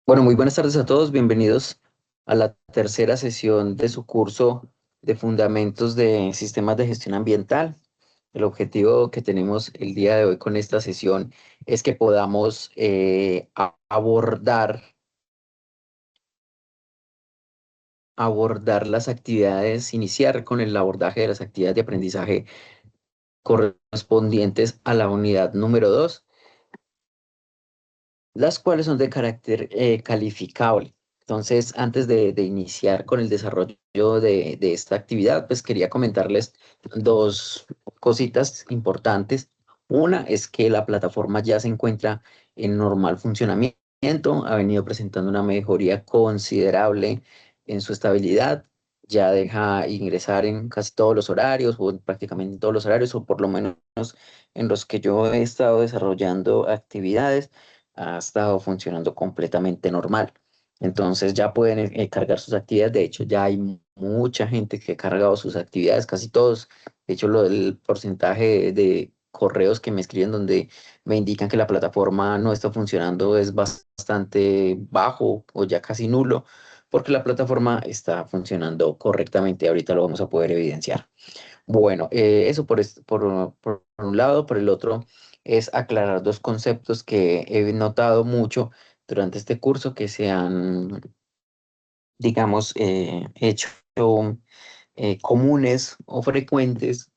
Bueno, muy buenas tardes a todos. Bienvenidos a la tercera sesión de su curso de Fundamentos de Sistemas de Gestión Ambiental. El objetivo que tenemos el día de hoy con esta sesión es que podamos abordar las actividades, iniciar con el abordaje de las actividades de aprendizaje correspondientes a la unidad número 2, las cuales son de carácter calificable. Entonces, antes de iniciar con el desarrollo de esta actividad, pues quería comentarles dos cositas importantes. Una es que la plataforma ya se encuentra en normal funcionamiento, ha venido presentando una mejoría considerable en su estabilidad, ya deja ingresar en casi todos los horarios, o prácticamente en todos los horarios, o por lo menos en los que yo he estado desarrollando actividades ha estado funcionando completamente normal. Entonces ya pueden cargar sus actividades. De hecho, ya hay mucha gente que ha cargado sus actividades, casi todos. De hecho, el porcentaje de correos que me escriben donde me indican que la plataforma no está funcionando es bastante bajo o ya casi nulo, porque la plataforma está funcionando correctamente. Ahorita lo vamos a poder evidenciar. Bueno, eso por un lado. Por el otro es aclarar dos conceptos que he notado mucho durante este curso que se han, digamos, hecho comunes o frecuentes,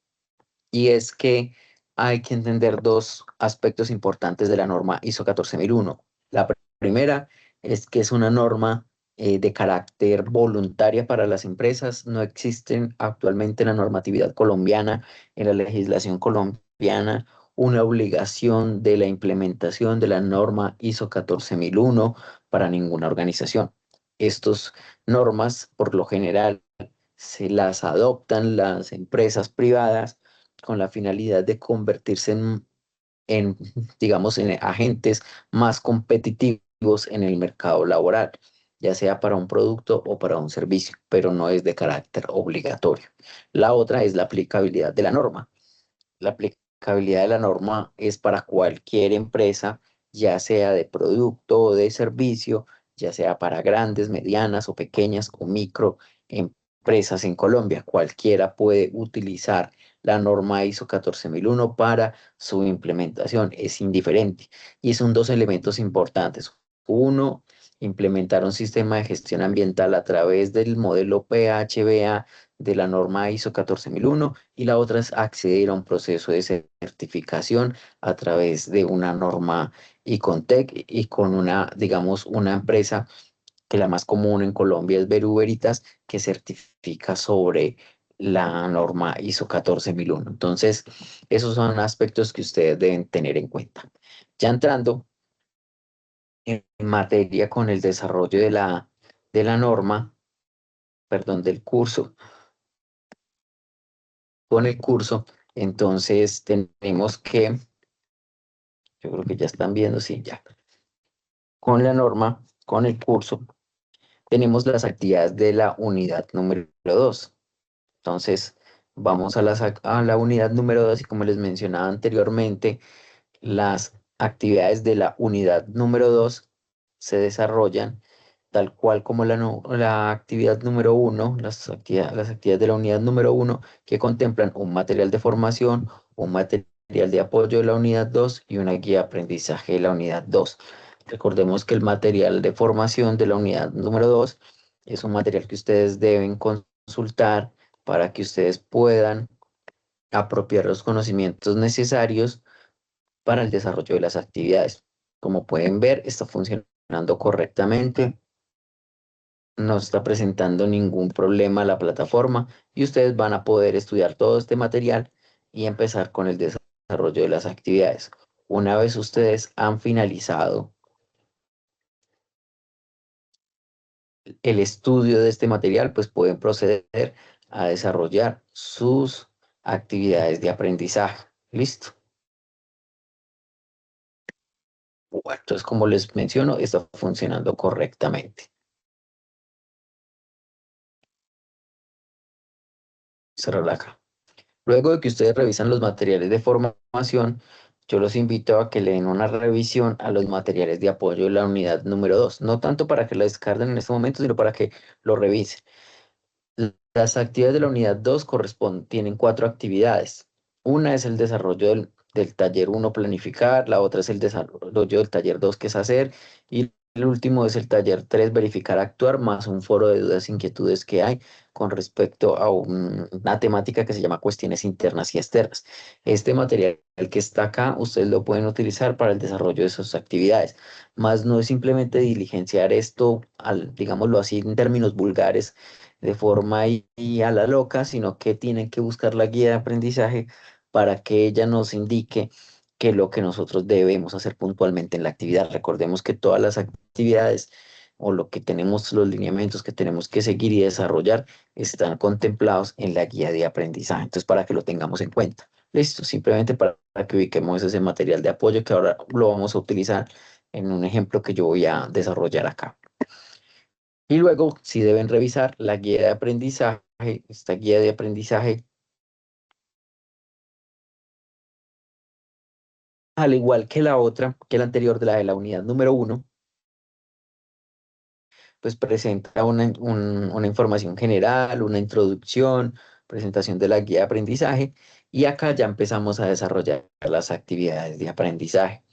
y es que hay que entender dos aspectos importantes de la norma ISO 14001. La primera es que es una norma de carácter voluntaria para las empresas. No existen actualmente en la normatividad colombiana, en la legislación colombiana, una obligación de la implementación de la norma ISO 14001 para ninguna organización. Estas normas, por lo general, se las adoptan las empresas privadas con la finalidad de convertirse en, digamos, en agentes más competitivos en el mercado laboral, ya sea para un producto o para un servicio, pero no es de carácter obligatorio. La otra es la aplicabilidad de la norma. La aplicabilidad de la norma es para cualquier empresa, ya sea de producto o de servicio, ya sea para grandes, medianas o pequeñas o micro empresas en Colombia. Cualquiera puede utilizar la norma ISO 14001 para su implementación. Es indiferente. Y son dos elementos importantes. Uno, implementar un sistema de gestión ambiental a través del modelo PHBA de la norma ISO 14001, y la otra es acceder a un proceso de certificación a través de una norma Icontec y con una, digamos, una empresa que la más común en Colombia es Veru Veritas, que certifica sobre la norma ISO 14001. Entonces, esos son aspectos que ustedes deben tener en cuenta. Ya entrando en materia con el desarrollo de la norma, perdón, del curso, con el curso, entonces tenemos que, yo creo que ya están viendo, sí, ya. Con la norma, con el curso, tenemos las actividades de la unidad número 2. Entonces, vamos a la unidad número 2 y como les mencionaba anteriormente, las actividades de la unidad número 2 se desarrollan tal cual como la actividad número uno, las actividades de la unidad número uno, que contemplan un material de formación, un material de apoyo de la unidad 2 y una guía de aprendizaje de la unidad 2. Recordemos que el material de formación de la unidad número 2 es un material que ustedes deben consultar para que ustedes puedan apropiar los conocimientos necesarios para el desarrollo de las actividades. Como pueden ver, está funcionando correctamente, no está presentando ningún problema la plataforma, y ustedes van a poder estudiar todo este material y empezar con el desarrollo de las actividades. Una vez ustedes han finalizado el estudio de este material, pues pueden proceder a desarrollar sus actividades de aprendizaje. ¿Listo? Bueno, entonces, como les menciono, está funcionando correctamente. Cerrar acá. Luego de que ustedes revisan los materiales de formación, yo los invito a que le den una revisión a los materiales de apoyo de la unidad número 2, no tanto para que lo descarguen en este momento, sino para que lo revisen. Las actividades de la unidad 2 tienen cuatro actividades. Una es el desarrollo del taller uno, planificar, la otra es el desarrollo del taller 2, que es hacer, y el último es el taller 3, verificar, actuar, más un foro de dudas e inquietudes que hay con respecto a una temática que se llama cuestiones internas y externas. Este material que está acá, ustedes lo pueden utilizar para el desarrollo de sus actividades, más no es simplemente diligenciar esto, digámoslo así, en términos vulgares, de forma y a la loca, sino que tienen que buscar la guía de aprendizaje para que ella nos indique qué es lo que nosotros debemos hacer puntualmente en la actividad. Recordemos que todas las actividades o lo que tenemos, los lineamientos que tenemos que seguir y desarrollar están contemplados en la guía de aprendizaje. Entonces, para que lo tengamos en cuenta. Listo, simplemente para que ubiquemos ese material de apoyo que ahora lo vamos a utilizar en un ejemplo que yo voy a desarrollar acá. Y luego, si deben revisar la guía de aprendizaje, esta guía de aprendizaje, al igual que la otra, que la anterior de la unidad número 1, pues presenta una información general, una introducción, presentación de la guía de aprendizaje, y acá ya empezamos a desarrollar las actividades de aprendizaje.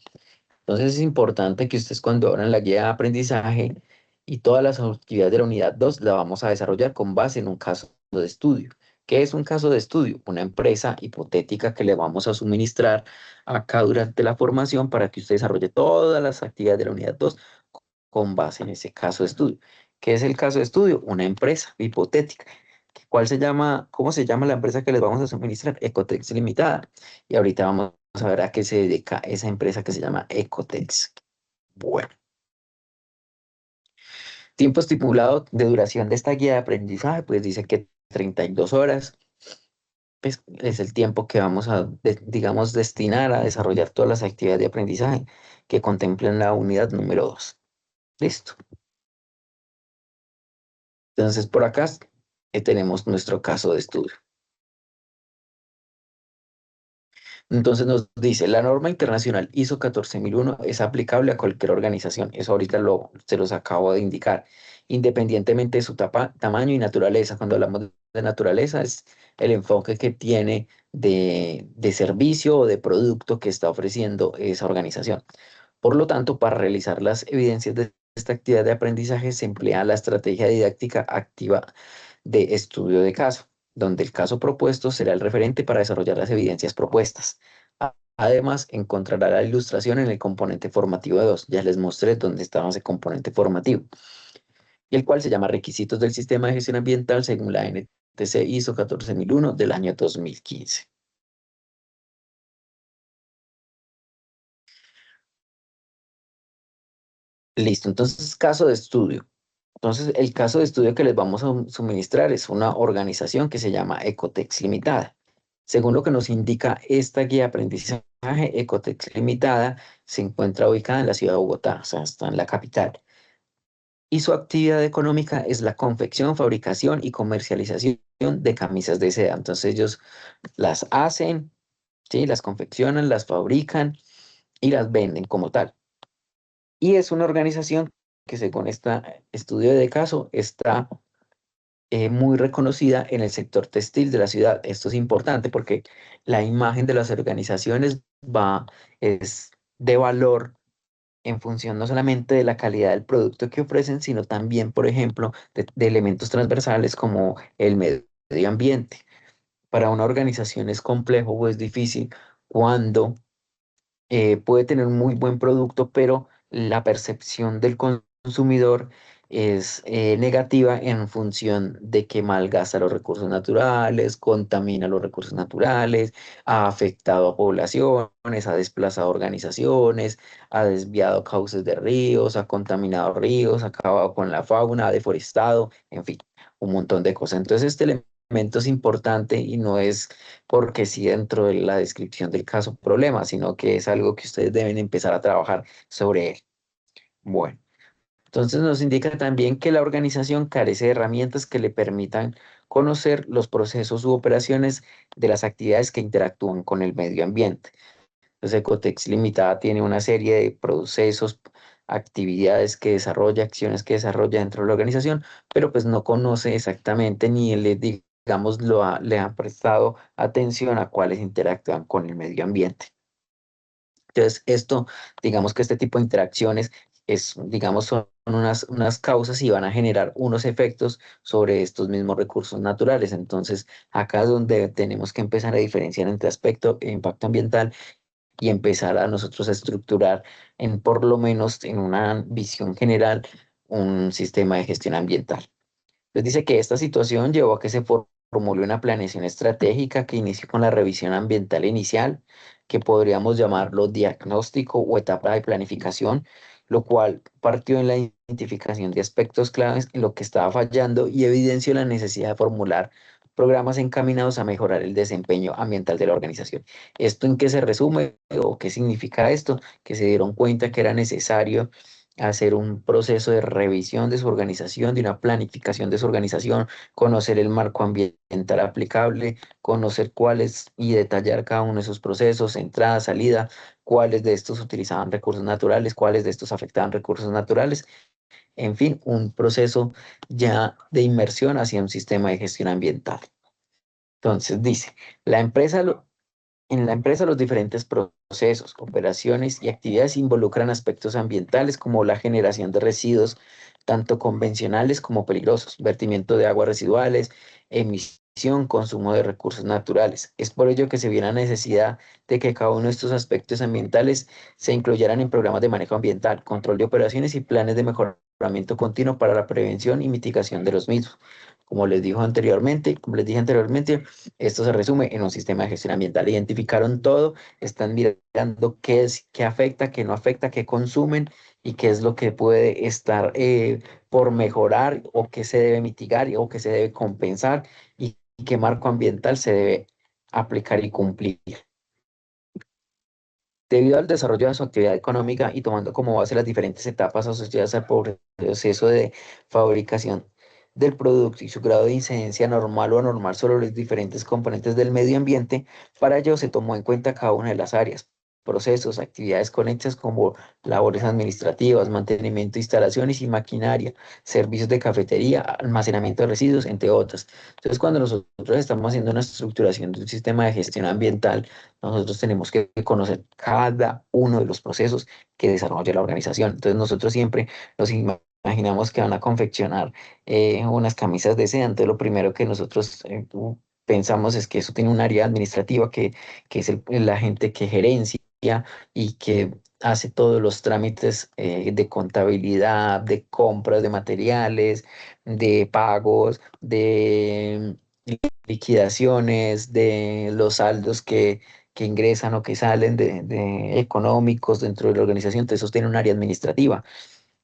Entonces es importante que ustedes, cuando abran la guía de aprendizaje y todas las actividades de la unidad 2, la vamos a desarrollar con base en un caso de estudio. ¿Qué es un caso de estudio? Una empresa hipotética que le vamos a suministrar acá durante la formación para que usted desarrolle todas las actividades de la unidad 2 con base en ese caso de estudio. ¿Qué es el caso de estudio? Una empresa hipotética. ¿Cómo se llama la empresa que les vamos a suministrar? Ecotex Limitada. Y ahorita vamos a ver a qué se dedica esa empresa que se llama Ecotex. Bueno, tiempo estipulado de duración de esta guía de aprendizaje, pues dice que 32 horas pues, es el tiempo que vamos a, digamos, destinar a desarrollar todas las actividades de aprendizaje que contemplan la unidad número 2. Listo. Entonces, por acá tenemos nuestro caso de estudio. Entonces nos dice, la norma internacional ISO 14001 es aplicable a cualquier organización. Eso ahorita se los acabo de indicar, independientemente de su tamaño y naturaleza. Cuando hablamos de naturaleza, es el enfoque que tiene de servicio o de producto que está ofreciendo esa organización. Por lo tanto, para realizar las evidencias de esta actividad de aprendizaje se emplea la estrategia didáctica activa de estudio de caso, donde el caso propuesto será el referente para desarrollar las evidencias propuestas. Además, encontrará la ilustración en el componente formativo 2. Ya les mostré dónde estaba ese componente formativo, y el cual se llama Requisitos del Sistema de Gestión Ambiental según la NTC ISO 14001 del año 2015. Listo, entonces caso de estudio. Entonces, el caso de estudio que les vamos a suministrar es una organización que se llama Ecotex Limitada. Según lo que nos indica esta guía de aprendizaje, Ecotex Limitada se encuentra ubicada en la ciudad de Bogotá, o sea, está en la capital. Y su actividad económica es la confección, fabricación y comercialización de camisas de seda. Entonces, ellos las hacen, ¿sí? Las confeccionan, las fabrican y las venden como tal. Y es una organización que, según este estudio de caso, está muy reconocida en el sector textil de la ciudad. Esto es importante porque la imagen de las organizaciones es de valor en función no solamente de la calidad del producto que ofrecen, sino también, por ejemplo, de elementos transversales como el medio ambiente. Para una organización es complejo o es difícil cuando puede tener un muy buen producto, pero la percepción del consumidor es negativa en función de que malgasta los recursos naturales, contamina los recursos naturales, ha afectado a poblaciones, ha desplazado organizaciones, ha desviado cauces de ríos, ha contaminado ríos, ha acabado con la fauna, ha deforestado, en fin, un montón de cosas. Entonces, este elemento es importante y no es porque sí dentro de la descripción del caso problema, sino que es algo que ustedes deben empezar a trabajar sobre él. Bueno, entonces nos indica también que la organización carece de herramientas que le permitan conocer los procesos u operaciones de las actividades que interactúan con el medio ambiente. Entonces, Ecotex Limitada tiene una serie de procesos, actividades que desarrolla, acciones que desarrolla dentro de la organización, pero pues no conoce exactamente ni le, digamos, le ha prestado atención a cuáles interactúan con el medio ambiente. Entonces, esto, digamos que este tipo de interacciones digamos, son unas causas y van a generar unos efectos sobre estos mismos recursos naturales. Entonces, acá es donde tenemos que empezar a diferenciar entre aspecto e impacto ambiental y empezar a nosotros a estructurar por lo menos en una visión general, un sistema de gestión ambiental. Les dice que esta situación llevó a que se formule una planeación estratégica que inició con la revisión ambiental inicial, que podríamos llamarlo diagnóstico o etapa de planificación, lo cual partió en la identificación de aspectos claves en lo que estaba fallando y evidenció la necesidad de formular programas encaminados a mejorar el desempeño ambiental de la organización. ¿Esto en qué se resume o qué significa esto? Que se dieron cuenta que era necesario hacer un proceso de revisión de su organización, de una planificación de su organización, conocer el marco ambiental aplicable, conocer cuáles y detallar cada uno de esos procesos, entrada, salida, cuáles de estos utilizaban recursos naturales, cuáles de estos afectaban recursos naturales, en fin, un proceso ya de inmersión hacia un sistema de gestión ambiental. Entonces dice, la empresa en la empresa, los diferentes procesos, operaciones y actividades involucran aspectos ambientales como la generación de residuos, tanto convencionales como peligrosos, vertimiento de aguas residuales, emisión, consumo de recursos naturales. Es por ello que se viene la necesidad de que cada uno de estos aspectos ambientales se incluyeran en programas de manejo ambiental, control de operaciones y planes de mejoramiento continuo para la prevención y mitigación de los mismos. Como les dije anteriormente, esto se resume en un sistema de gestión ambiental. Identificaron todo, están mirando qué es, qué afecta, qué no afecta, qué consumen y qué es lo que puede estar por mejorar o qué se debe mitigar o qué se debe compensar y qué marco ambiental se debe aplicar y cumplir. Debido al desarrollo de su actividad económica y tomando como base las diferentes etapas asociadas al proceso de fabricación del producto y su grado de incidencia normal o anormal sobre los diferentes componentes del medio ambiente, para ello se tomó en cuenta cada una de las áreas, procesos, actividades conexas como labores administrativas, mantenimiento de instalaciones y maquinaria, servicios de cafetería, almacenamiento de residuos, entre otras. Entonces, cuando nosotros estamos haciendo una estructuración de un sistema de gestión ambiental, nosotros tenemos que conocer cada uno de los procesos que desarrolla la organización. Entonces nosotros siempre nos imaginamos que van a confeccionar unas camisas de seda. Entonces lo primero que nosotros pensamos es que eso tiene un área administrativa que es la gente que gerencia y que hace todos los trámites de contabilidad, de compras de materiales, de pagos, de liquidaciones, de los saldos que ingresan o que salen de económicos dentro de la organización. Entonces, eso tiene un área administrativa.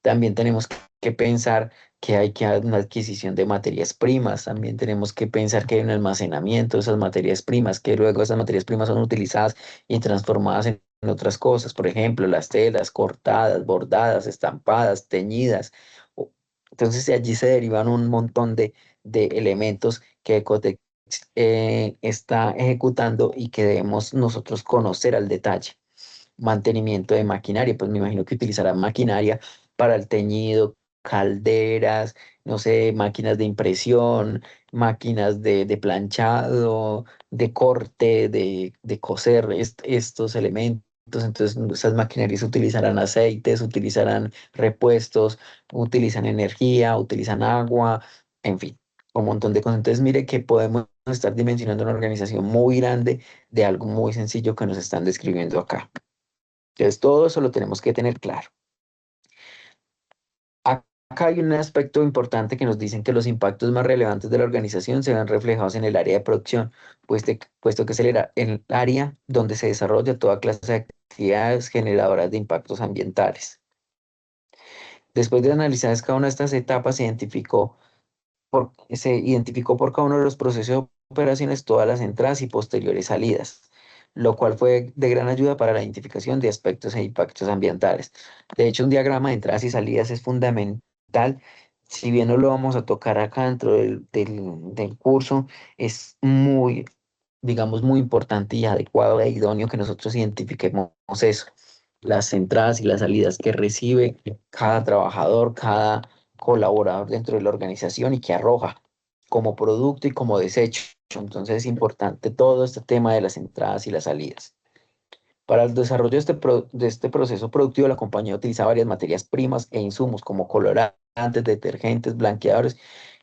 También tenemos que pensar que hay que hacer una adquisición de materias primas. También tenemos que pensar que hay un almacenamiento de esas materias primas, que luego esas materias primas son utilizadas y transformadas en otras cosas. Por ejemplo, las telas cortadas, bordadas, estampadas, teñidas. Entonces, de allí se derivan un montón de elementos que Ecotec está ejecutando y que debemos nosotros conocer al detalle. Mantenimiento de maquinaria, pues me imagino que utilizarán maquinaria para el teñido, calderas, no sé, máquinas de impresión, máquinas de planchado, de corte, de coser estos elementos. Entonces, esas maquinarias utilizarán aceites, utilizarán repuestos, utilizan energía, utilizan agua, en fin, un montón de cosas. Entonces, mire que podemos estar dimensionando una organización muy grande de algo muy sencillo que nos están describiendo acá. Entonces, todo eso lo tenemos que tener claro. Acá hay un aspecto importante que nos dicen que los impactos más relevantes de la organización se ven reflejados en el área de producción, puesto que es el área donde se desarrolla toda clase de actividades generadoras de impactos ambientales. Después de analizar cada una de estas etapas, se identificó por cada uno de los procesos de operaciones todas las entradas y posteriores salidas, lo cual fue de gran ayuda para la identificación de aspectos e impactos ambientales. De hecho, un diagrama de entradas y salidas es fundamental. Si bien no lo vamos a tocar acá dentro del curso, es muy digamos, muy importante y adecuado e idóneo que nosotros identifiquemos eso, las entradas y las salidas que recibe cada trabajador, cada colaborador dentro de la organización y que arroja como producto y como desecho. Entonces es importante todo este tema de las entradas y las salidas. Para el desarrollo de este proceso productivo, la compañía utiliza varias materias primas e insumos como colorantes, detergentes, blanqueadores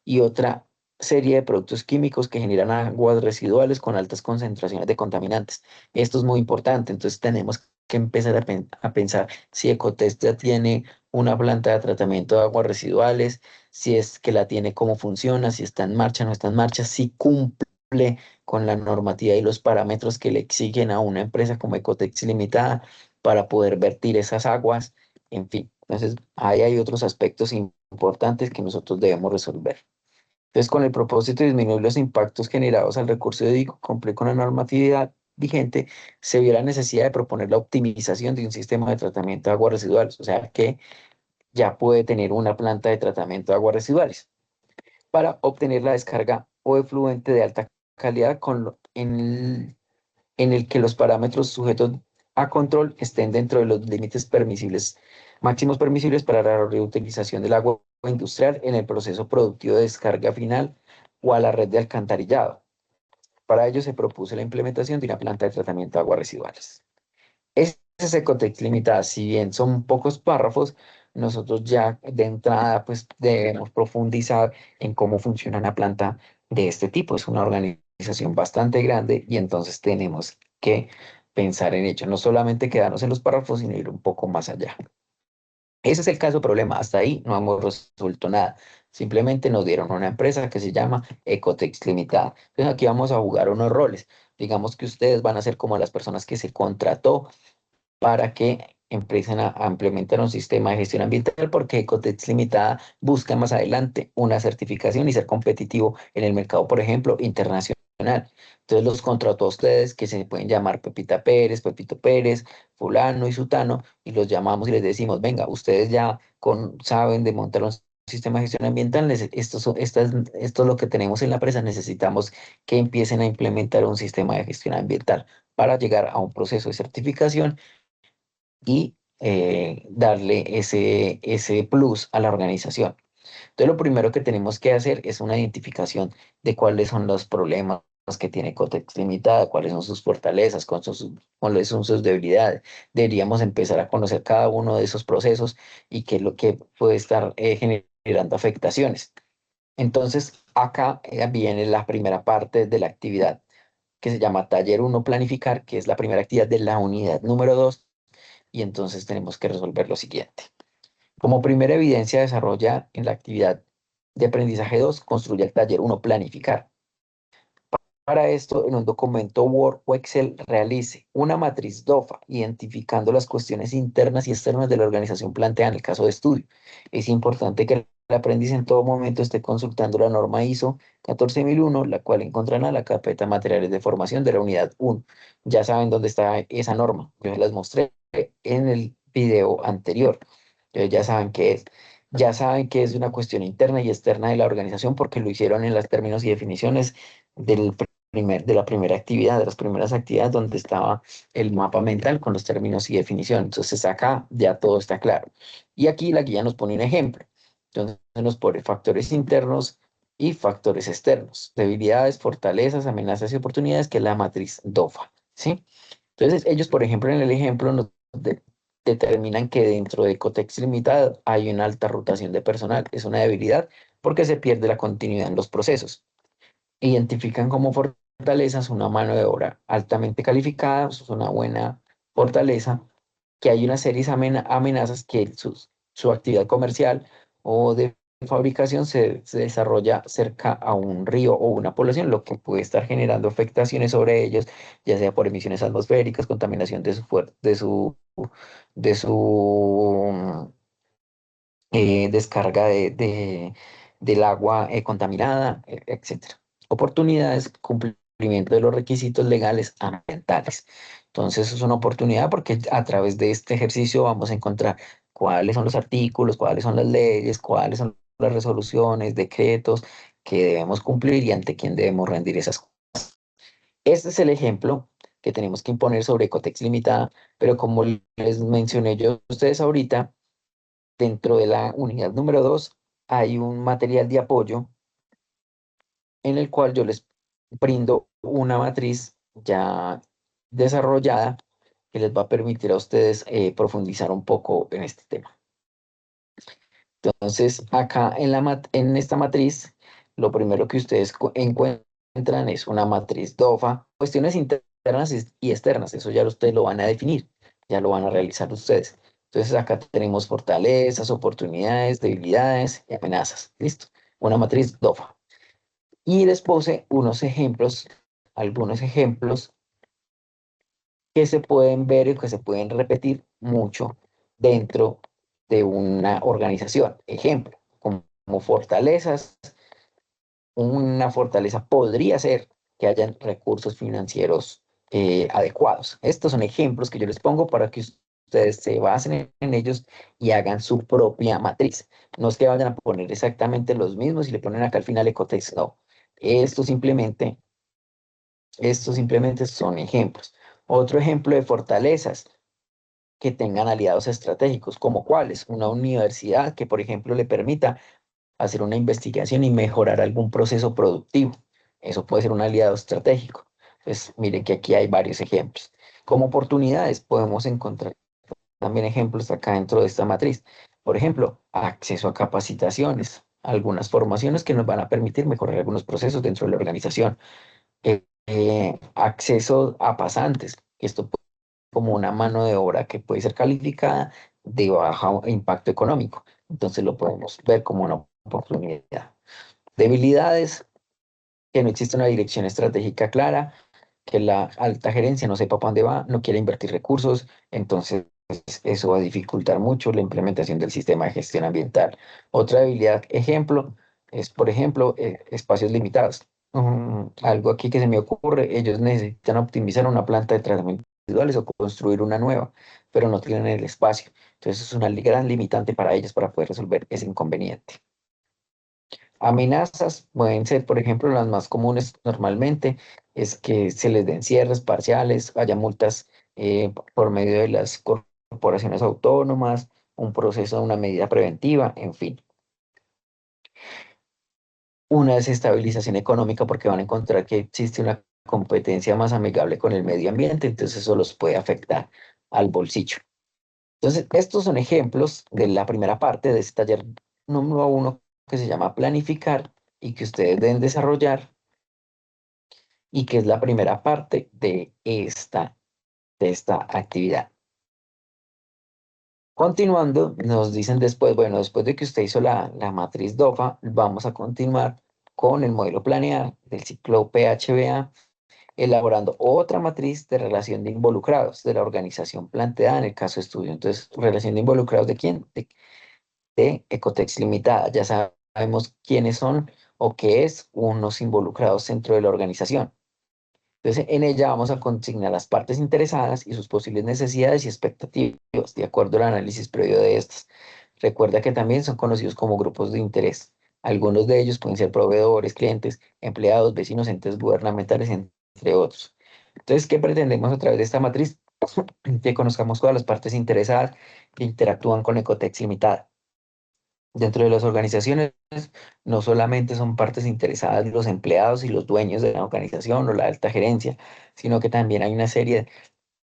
y otra serie de productos químicos que generan aguas residuales con altas concentraciones de contaminantes. Esto es muy importante, entonces tenemos que empezar a pensar si Ecotest ya tiene una planta de tratamiento de aguas residuales, si es que la tiene, cómo funciona, si está en marcha, no está en marcha, si cumple con la normativa y los parámetros que le exigen a una empresa como Ecotex Limitada para poder vertir esas aguas, en fin. Entonces, ahí hay otros aspectos importantes que nosotros debemos resolver. Entonces, con el propósito de disminuir los impactos generados al recurso hídrico, cumplir con la normatividad vigente, se vio la necesidad de proponer la optimización de un sistema de tratamiento de aguas residuales, o sea, que ya puede tener una planta de tratamiento de aguas residuales para obtener la descarga o efluente de alta calidad en el que los parámetros sujetos a control estén dentro de los límites permisibles, máximos permisibles para la reutilización del agua industrial en el proceso productivo de descarga final o a la red de alcantarillado. Para ello se propuso la implementación de una planta de tratamiento de aguas residuales. Ese es el contexto limitado. Si bien son pocos párrafos, nosotros ya de entrada pues debemos profundizar en cómo funciona una planta de este tipo. Es una organización bastante grande y entonces tenemos que pensar en ello. No solamente quedarnos en los párrafos, sino ir un poco más allá. Ese es el caso problema. Hasta ahí no hemos resuelto nada. Simplemente nos dieron una empresa que se llama Ecotex Limitada. Entonces aquí vamos a jugar unos roles. Digamos que ustedes van a ser como las personas que se contrató para que empiecen a implementar un sistema de gestión ambiental porque Ecotex Limitada busca más adelante una certificación y ser competitivo en el mercado, por ejemplo, internacional. Entonces los contrató a ustedes que se pueden llamar Pepita Pérez, Pepito Pérez, fulano y sutano y los llamamos y les decimos, venga, ustedes ya saben de montar un sistema de gestión ambiental, esto es lo que tenemos en la empresa, necesitamos que empiecen a implementar un sistema de gestión ambiental para llegar a un proceso de certificación y darle ese plus a la organización. Entonces, lo primero que tenemos que hacer es una identificación de cuáles son los problemas que tiene Cotex Limitada, cuáles son sus fortalezas, cuáles son sus debilidades. Deberíamos empezar a conocer cada uno de esos procesos y qué es lo que puede estar generando afectaciones. Entonces, acá viene la primera parte de la actividad que se llama Taller uno Planificar, que es la primera actividad de la unidad número 2 y entonces tenemos que resolver lo siguiente. Como primera evidencia desarrolla en la actividad de aprendizaje 2 construye el taller uno Planificar. Para esto, en un documento Word o Excel, realice una matriz DOFA, identificando las cuestiones internas y externas de la organización planteada en el caso de estudio. Es importante que el aprendiz en todo momento esté consultando la norma ISO 14001, la cual encontrarán en la carpeta materiales de formación de la unidad 1. Ya saben dónde está esa norma. Yo les mostré en el video anterior. Ya saben qué es. Ya saben que es una cuestión interna y externa de la organización porque lo hicieron en los términos y definiciones del de la primera actividad, de las primeras actividades donde estaba el mapa mental con los términos y definiciones. Entonces acá ya todo está claro. Y aquí la guía nos pone un ejemplo. Entonces nos pone factores internos y factores externos, debilidades, fortalezas, amenazas y oportunidades, que es la matriz DOFA, ¿sí? Entonces ellos, por ejemplo, en el ejemplo nos determinan que dentro de Cotex Limitada hay una alta rotación de personal. Es una debilidad porque se pierde la continuidad en los procesos. Identifican como fortalezas una mano de obra altamente calificada, eso es una buena fortaleza, que hay una serie de amenazas que su actividad comercial o de fabricación se desarrolla cerca a un río o una población, lo que puede estar generando afectaciones sobre ellos, ya sea por emisiones atmosféricas, contaminación de su descarga del agua contaminada, etcétera. Oportunidades, cumplimiento de los requisitos legales ambientales. Entonces, es una oportunidad porque a través de este ejercicio vamos a encontrar cuáles son los artículos, cuáles son las leyes, cuáles son las resoluciones, decretos que debemos cumplir y ante quién debemos rendir esas cosas. Este es el ejemplo que tenemos que imponer sobre Ecotex Limitada, pero como les mencioné yo a ustedes ahorita, dentro de la unidad número 2 hay un material de apoyo en el cual yo les brindo una matriz ya desarrollada que les va a permitir a ustedes profundizar un poco en este tema. Entonces, acá en esta matriz, lo primero que ustedes encuentran es una matriz DOFA, cuestiones internas y externas, eso ya ustedes lo van a definir, ya lo van a realizar ustedes. Entonces, acá tenemos fortalezas, oportunidades, debilidades y amenazas. ¿Listo? Una matriz DOFA. Y les puse unos ejemplos, algunos ejemplos que se pueden ver y que se pueden repetir mucho dentro de una organización. Ejemplo, como fortalezas, una fortaleza podría ser que hayan recursos financieros adecuados. Estos son ejemplos que yo les pongo para que ustedes se basen en ellos y hagan su propia matriz. No es que vayan a poner exactamente los mismos y le ponen acá al final Ecotex, no. Esto simplemente Estos simplemente son ejemplos. Otro ejemplo de fortalezas que tengan aliados estratégicos, como cuáles, una universidad que, por ejemplo, le permita hacer una investigación y mejorar algún proceso productivo. Eso puede ser un aliado estratégico. Pues miren que aquí hay varios ejemplos. Como oportunidades podemos encontrar también ejemplos acá dentro de esta matriz. Por ejemplo, acceso a capacitaciones, algunas formaciones que nos van a permitir mejorar algunos procesos dentro de la organización, acceso a pasantes. Esto puede ser como una mano de obra que puede ser calificada de bajo impacto económico. Entonces lo podemos ver como una oportunidad. Debilidades, que no existe una dirección estratégica clara, que la alta gerencia no sepa para dónde va, no quiere invertir recursos, entonces eso va a dificultar mucho la implementación del sistema de gestión ambiental. Otra debilidad, ejemplo, es, por ejemplo, espacios limitados. Algo aquí que se me ocurre, ellos necesitan optimizar una planta de tratamiento de residuales o construir una nueva, pero no tienen el espacio. Entonces es una gran limitante para ellos para poder resolver ese inconveniente. Amenazas pueden ser, por ejemplo, las más comunes normalmente, es que se les den cierres parciales, haya multas por medio de las corporaciones autónomas, un proceso, una medida preventiva, en fin. Una desestabilización económica porque van a encontrar que existe una competencia más amigable con el medio ambiente, entonces eso los puede afectar al bolsillo. Entonces, estos son ejemplos de la primera parte de este taller número 1 que se llama planificar y que ustedes deben desarrollar y que es la primera parte de esta actividad. Continuando, nos dicen después, bueno, después de que usted hizo la matriz DOFA, vamos a continuar con el modelo planear del ciclo PHBA, elaborando otra matriz de relación de involucrados de la organización planteada en el caso de estudio. Entonces, relación de involucrados ¿de quién? De Ecotex Limitada. Ya sabemos quiénes son o qué es unos involucrados dentro de la organización. Entonces, en ella vamos a consignar las partes interesadas y sus posibles necesidades y expectativas, de acuerdo al análisis previo de estas. Recuerda que también son conocidos como grupos de interés. Algunos de ellos pueden ser proveedores, clientes, empleados, vecinos, entes gubernamentales, entre otros. Entonces, ¿qué pretendemos a través de esta matriz? Que conozcamos todas las partes interesadas que interactúan con Ecotex Limitada. Dentro de las organizaciones, no solamente son partes interesadas los empleados y los dueños de la organización o la alta gerencia, sino que también hay una serie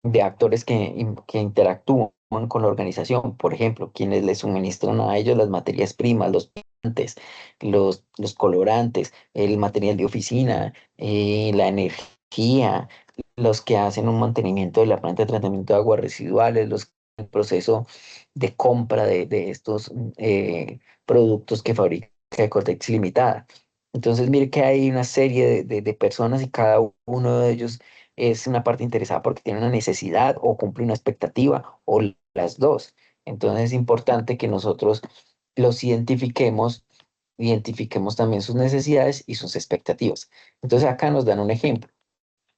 de actores que interactúan con la organización. Por ejemplo, quienes les suministran a ellos las materias primas, los pintantes, los colorantes, el material de oficina, la energía, los que hacen un mantenimiento de la planta de tratamiento de aguas residuales, el proceso de compra de estos productos que fabrica Ecotex Limitada. Entonces, mire que hay una serie de personas y cada uno de ellos es una parte interesada porque tiene una necesidad o cumple una expectativa o las dos. Entonces es importante que nosotros los identifiquemos también sus necesidades y sus expectativas. Entonces acá nos dan un ejemplo.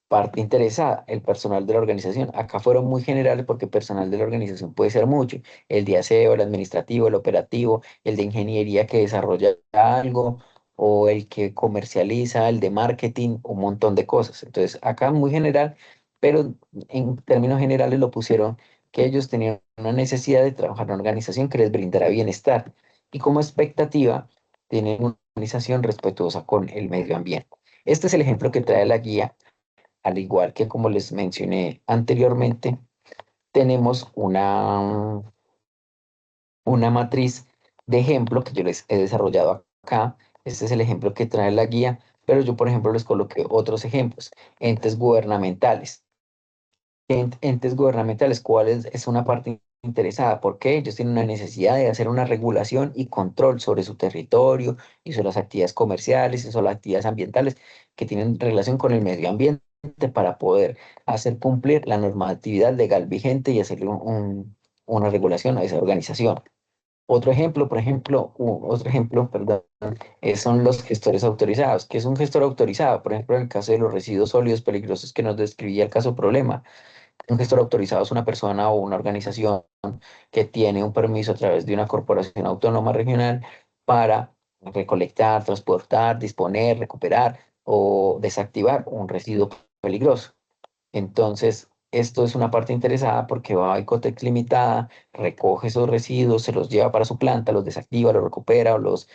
Parte interesada, el personal de la organización. Acá fueron muy generales porque personal de la organización puede ser mucho. El de aseo, el administrativo, el operativo, el de ingeniería que desarrolla algo, o el que comercializa, el de marketing, un montón de cosas. Entonces, acá muy general, pero en términos generales lo pusieron que ellos tenían una necesidad de trabajar en una organización que les brindara bienestar y como expectativa tienen una organización respetuosa con el medio ambiente. Este es el ejemplo que trae la guía, al igual que como les mencioné anteriormente, tenemos una matriz de ejemplo que yo les he desarrollado acá. Este es el ejemplo que trae la guía, pero yo, por ejemplo, les coloqué otros ejemplos. Entes gubernamentales. Entes gubernamentales, ¿cuál es una parte interesada? Porque ellos tienen una necesidad de hacer una regulación y control sobre su territorio y sobre las actividades comerciales y sobre las actividades ambientales que tienen relación con el medio ambiente para poder hacer cumplir la normatividad legal vigente y hacerle una regulación a esa organización. Otro ejemplo, por ejemplo, otro ejemplo, perdón, son los gestores autorizados. ¿Qué es un gestor autorizado? Por ejemplo, en el caso de los residuos sólidos peligrosos que nos describía el caso problema. Un gestor autorizado es una persona o una organización que tiene un permiso a través de una corporación autónoma regional para recolectar, transportar, disponer, recuperar o desactivar un residuo peligroso. Entonces, esto es una parte interesada porque va a Ecotex Limitada, recoge esos residuos, se los lleva para su planta, los desactiva, los recupera o los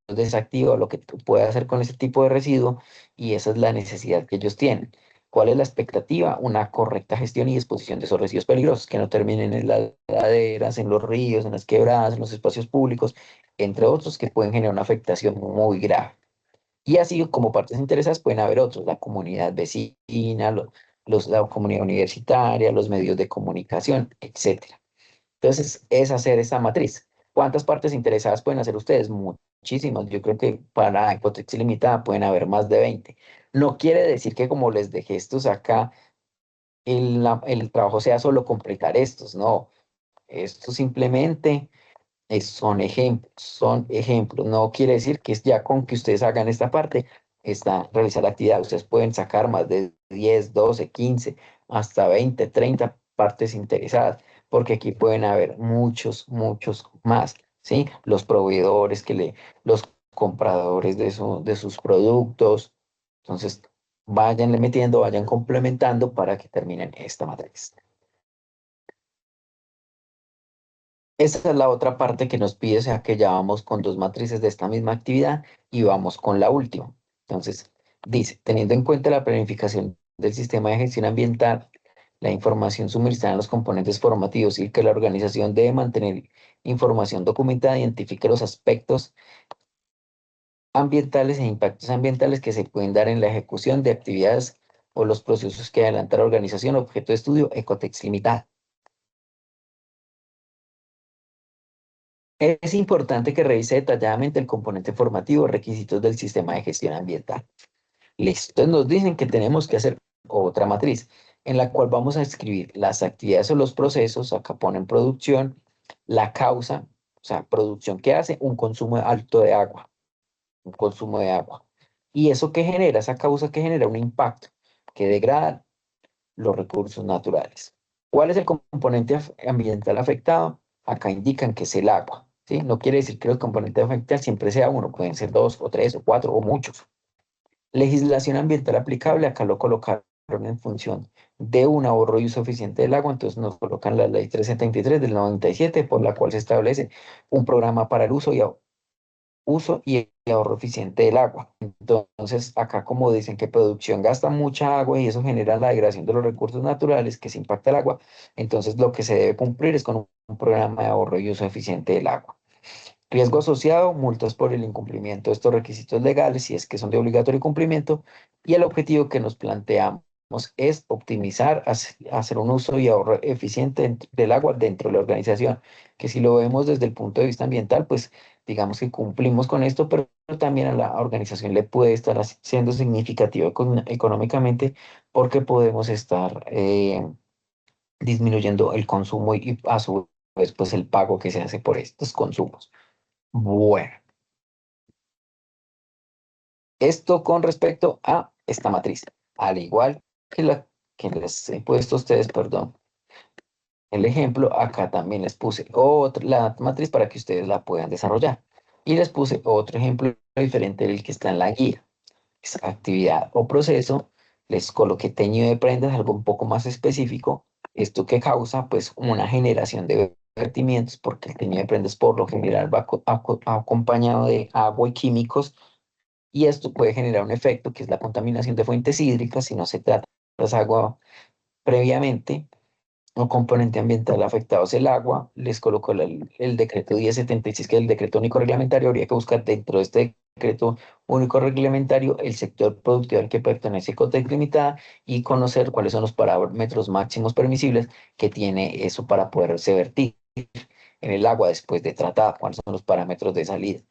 desactiva, o lo que tú puedas hacer con ese tipo de residuo, y esa es la necesidad que ellos tienen. ¿Cuál es la expectativa? Una correcta gestión y disposición de esos residuos peligrosos, que no terminen en las laderas, en los ríos, en las quebradas, en los espacios públicos, entre otros que pueden generar una afectación muy grave. Y así como partes interesadas pueden haber otros, la comunidad vecina, la comunidad universitaria, los medios de comunicación, etcétera. Entonces, es hacer esa matriz. ¿Cuántas partes interesadas pueden hacer ustedes? Muchísimas. Yo creo que para Hipoteca Ilimitada pueden haber más de 20. No quiere decir que como les dejé estos acá, el trabajo sea solo completar estos, no. Esto simplemente son ejemplos. No quiere decir que es ya con que ustedes hagan esta parte, está realizar la actividad. Ustedes pueden sacar más de 10, 12, 15, hasta 20, 30 partes interesadas, porque aquí pueden haber muchos más, ¿sí? Los proveedores los compradores de sus productos. Entonces, vayan metiendo, vayan complementando para que terminen esta matriz. Esa es la otra parte que nos pide, o sea que ya vamos con dos matrices de esta misma actividad y vamos con la última. Entonces, dice, teniendo en cuenta la planificación del sistema de gestión ambiental, la información suministrada en los componentes formativos y que la organización debe mantener información documentada, identifique los aspectos ambientales e impactos ambientales que se pueden dar en la ejecución de actividades o los procesos que adelanta la organización objeto de estudio Ecotex Limitada. Es importante que revise detalladamente el componente formativo, requisitos del sistema de gestión ambiental. Listo, entonces nos dicen que tenemos que hacer otra matriz en la cual vamos a escribir las actividades o los procesos, acá ponen producción, la causa, o sea, producción que hace un consumo alto de agua, un consumo de agua. Y eso que genera, esa causa que genera un impacto que degrada los recursos naturales. ¿Cuál es el componente ambiental afectado? Acá indican que es el agua, ¿sí? No quiere decir que el componente ambiental siempre sea uno, pueden ser dos o tres o cuatro o muchos. Legislación ambiental aplicable, acá lo colocaron en función de un ahorro y uso eficiente del agua, entonces nos colocan la ley 373 del 97, por la cual se establece un programa para el uso y ahorro eficiente del agua. Entonces, acá como dicen que producción gasta mucha agua y eso genera la degradación de los recursos naturales que se impacta el agua, entonces lo que se debe cumplir es con un programa de ahorro y uso eficiente del agua. Riesgo asociado, multas por el incumplimiento de estos requisitos legales, si es que son de obligatorio cumplimiento, y el objetivo que nos planteamos es optimizar, hacer un uso y ahorro eficiente del agua dentro de la organización, que si lo vemos desde el punto de vista ambiental, pues digamos que cumplimos con esto, pero también a la organización le puede estar siendo significativo económicamente porque podemos estar disminuyendo el consumo y a su vez pues el pago que se hace por estos consumos. Bueno, esto con respecto a esta matriz, al igual que la que les he puesto a ustedes, perdón, el ejemplo, acá también les puse otra, la matriz para que ustedes la puedan desarrollar. Y les puse otro ejemplo diferente del que está en la guía. Es actividad o proceso. Les coloqué teñido de prendas, algo un poco más específico. Esto que causa pues una generación de vertimientos, porque el teñido de prendas por lo general va acompañado de agua y químicos, y esto puede generar un efecto que es la contaminación de fuentes hídricas si no se trata esa agua previamente. Un componente ambiental afectado es el agua. Les coloco el decreto 1076, que es el decreto único reglamentario. Habría que buscar dentro de este decreto único reglamentario el sector productivo al que pertenece Ecotex Limitada y conocer cuáles son los parámetros máximos permisibles que tiene eso para poderse vertir en el agua después de tratada, cuáles son los parámetros de salida.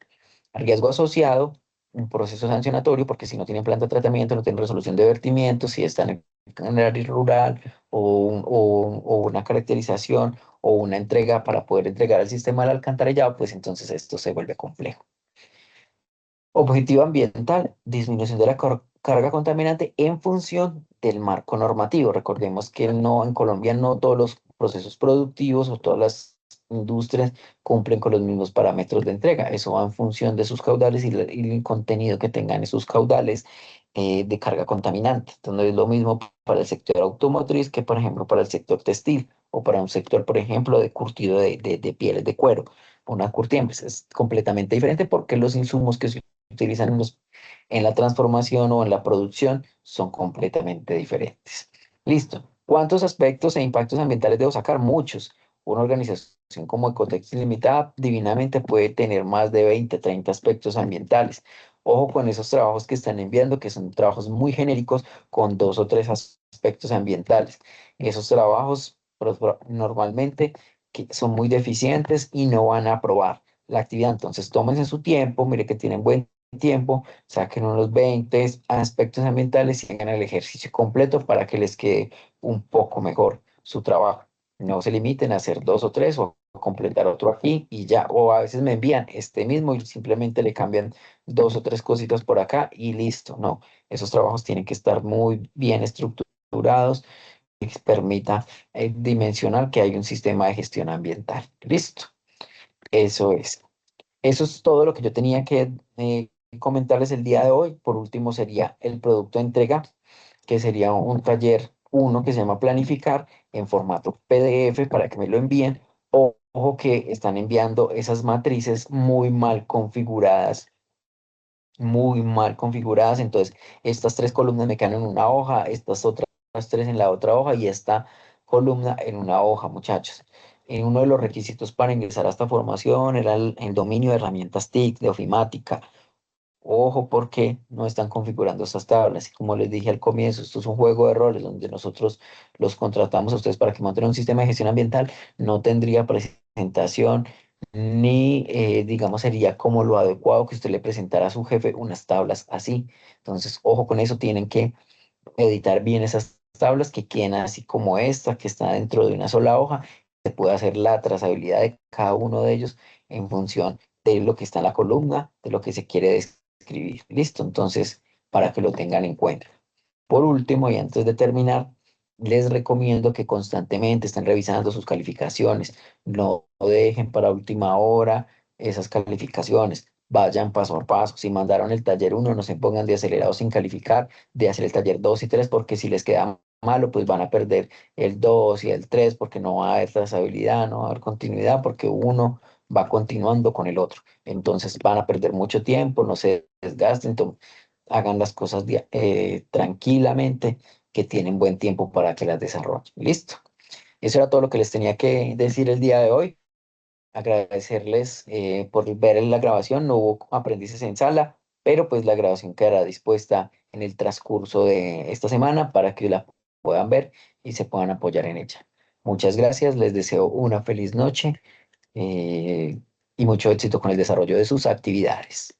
Riesgo asociado, un proceso sancionatorio, porque si no tienen planta de tratamiento, no tienen resolución de vertimientos, si están en el área rural o una caracterización o una entrega para poder entregar al sistema del alcantarillado, pues entonces esto se vuelve complejo. Objetivo ambiental, disminución de la carga contaminante en función del marco normativo. Recordemos que no, en Colombia no todos los procesos productivos o todas las industrias cumplen con los mismos parámetros de entrega. Eso va en función de sus caudales y el contenido que tengan esos caudales de carga contaminante. Entonces no es lo mismo para el sector automotriz que, por ejemplo, para el sector textil o para un sector, por ejemplo, de curtido de pieles de cuero. Una curtiembre pues, es completamente diferente porque los insumos que se utilizan en la transformación o en la producción son completamente diferentes. Listo. ¿Cuántos aspectos e impactos ambientales debo sacar? Muchos. Una organización como Ecotex Limitada divinamente puede tener más de 20, 30 aspectos ambientales. Ojo con esos trabajos que están enviando, que son trabajos muy genéricos con dos o tres aspectos ambientales. Esos trabajos normalmente que son muy deficientes y no van a aprobar la actividad. Entonces, tómense su tiempo, mire que tienen buen tiempo, saquen unos 20 aspectos ambientales y hagan el ejercicio completo para que les quede un poco mejor su trabajo. No se limiten a hacer dos o tres o a completar otro aquí y ya, o a veces me envían este mismo y simplemente le cambian dos o tres cositas por acá y listo. No, esos trabajos tienen que estar muy bien estructurados y que permita dimensionar que hay un sistema de gestión ambiental. Listo, eso es. Eso es todo lo que yo tenía que comentarles el día de hoy. Por último sería el producto de entrega, que sería un taller uno que se llama Planificar en formato PDF para que me lo envíen. Ojo que están enviando esas matrices muy mal configuradas. Entonces, estas tres columnas me quedan en una hoja, estas otras tres en la otra hoja y esta columna en una hoja, muchachos. En uno de los requisitos para ingresar a esta formación era el dominio de herramientas TIC, de ofimática. Ojo porque no están configurando estas tablas. Y como les dije al comienzo, esto es un juego de roles donde nosotros los contratamos a ustedes para que monten un sistema de gestión ambiental. No tendría presentación ni, digamos, sería como lo adecuado que usted le presentara a su jefe unas tablas así. Entonces, ojo con eso, tienen que editar bien esas tablas que queden así como esta, que está dentro de una sola hoja. Se puede hacer la trazabilidad de cada uno de ellos en función de lo que está en la columna, de lo que se quiere describir. Listo, entonces, para que lo tengan en cuenta. Por último, y antes de terminar, les recomiendo que constantemente estén revisando sus calificaciones. No dejen para última hora esas calificaciones. Vayan paso a paso. Si mandaron el taller uno, no se pongan de acelerados sin calificar, de hacer el taller 2 y 3 porque si les queda malo, pues van a perder el 2 y el 3 porque no va a haber trazabilidad, no va a haber continuidad, porque uno va continuando con el otro. Entonces van a perder mucho tiempo, no se desgasten, hagan las cosas tranquilamente, que tienen buen tiempo para que las desarrollen. Listo. Eso era todo lo que les tenía que decir el día de hoy. Agradecerles por ver la grabación. No hubo aprendices en sala, pero pues la grabación quedará dispuesta en el transcurso de esta semana para que la puedan ver y se puedan apoyar en ella. Muchas gracias. Les deseo una feliz noche y mucho éxito con el desarrollo de sus actividades.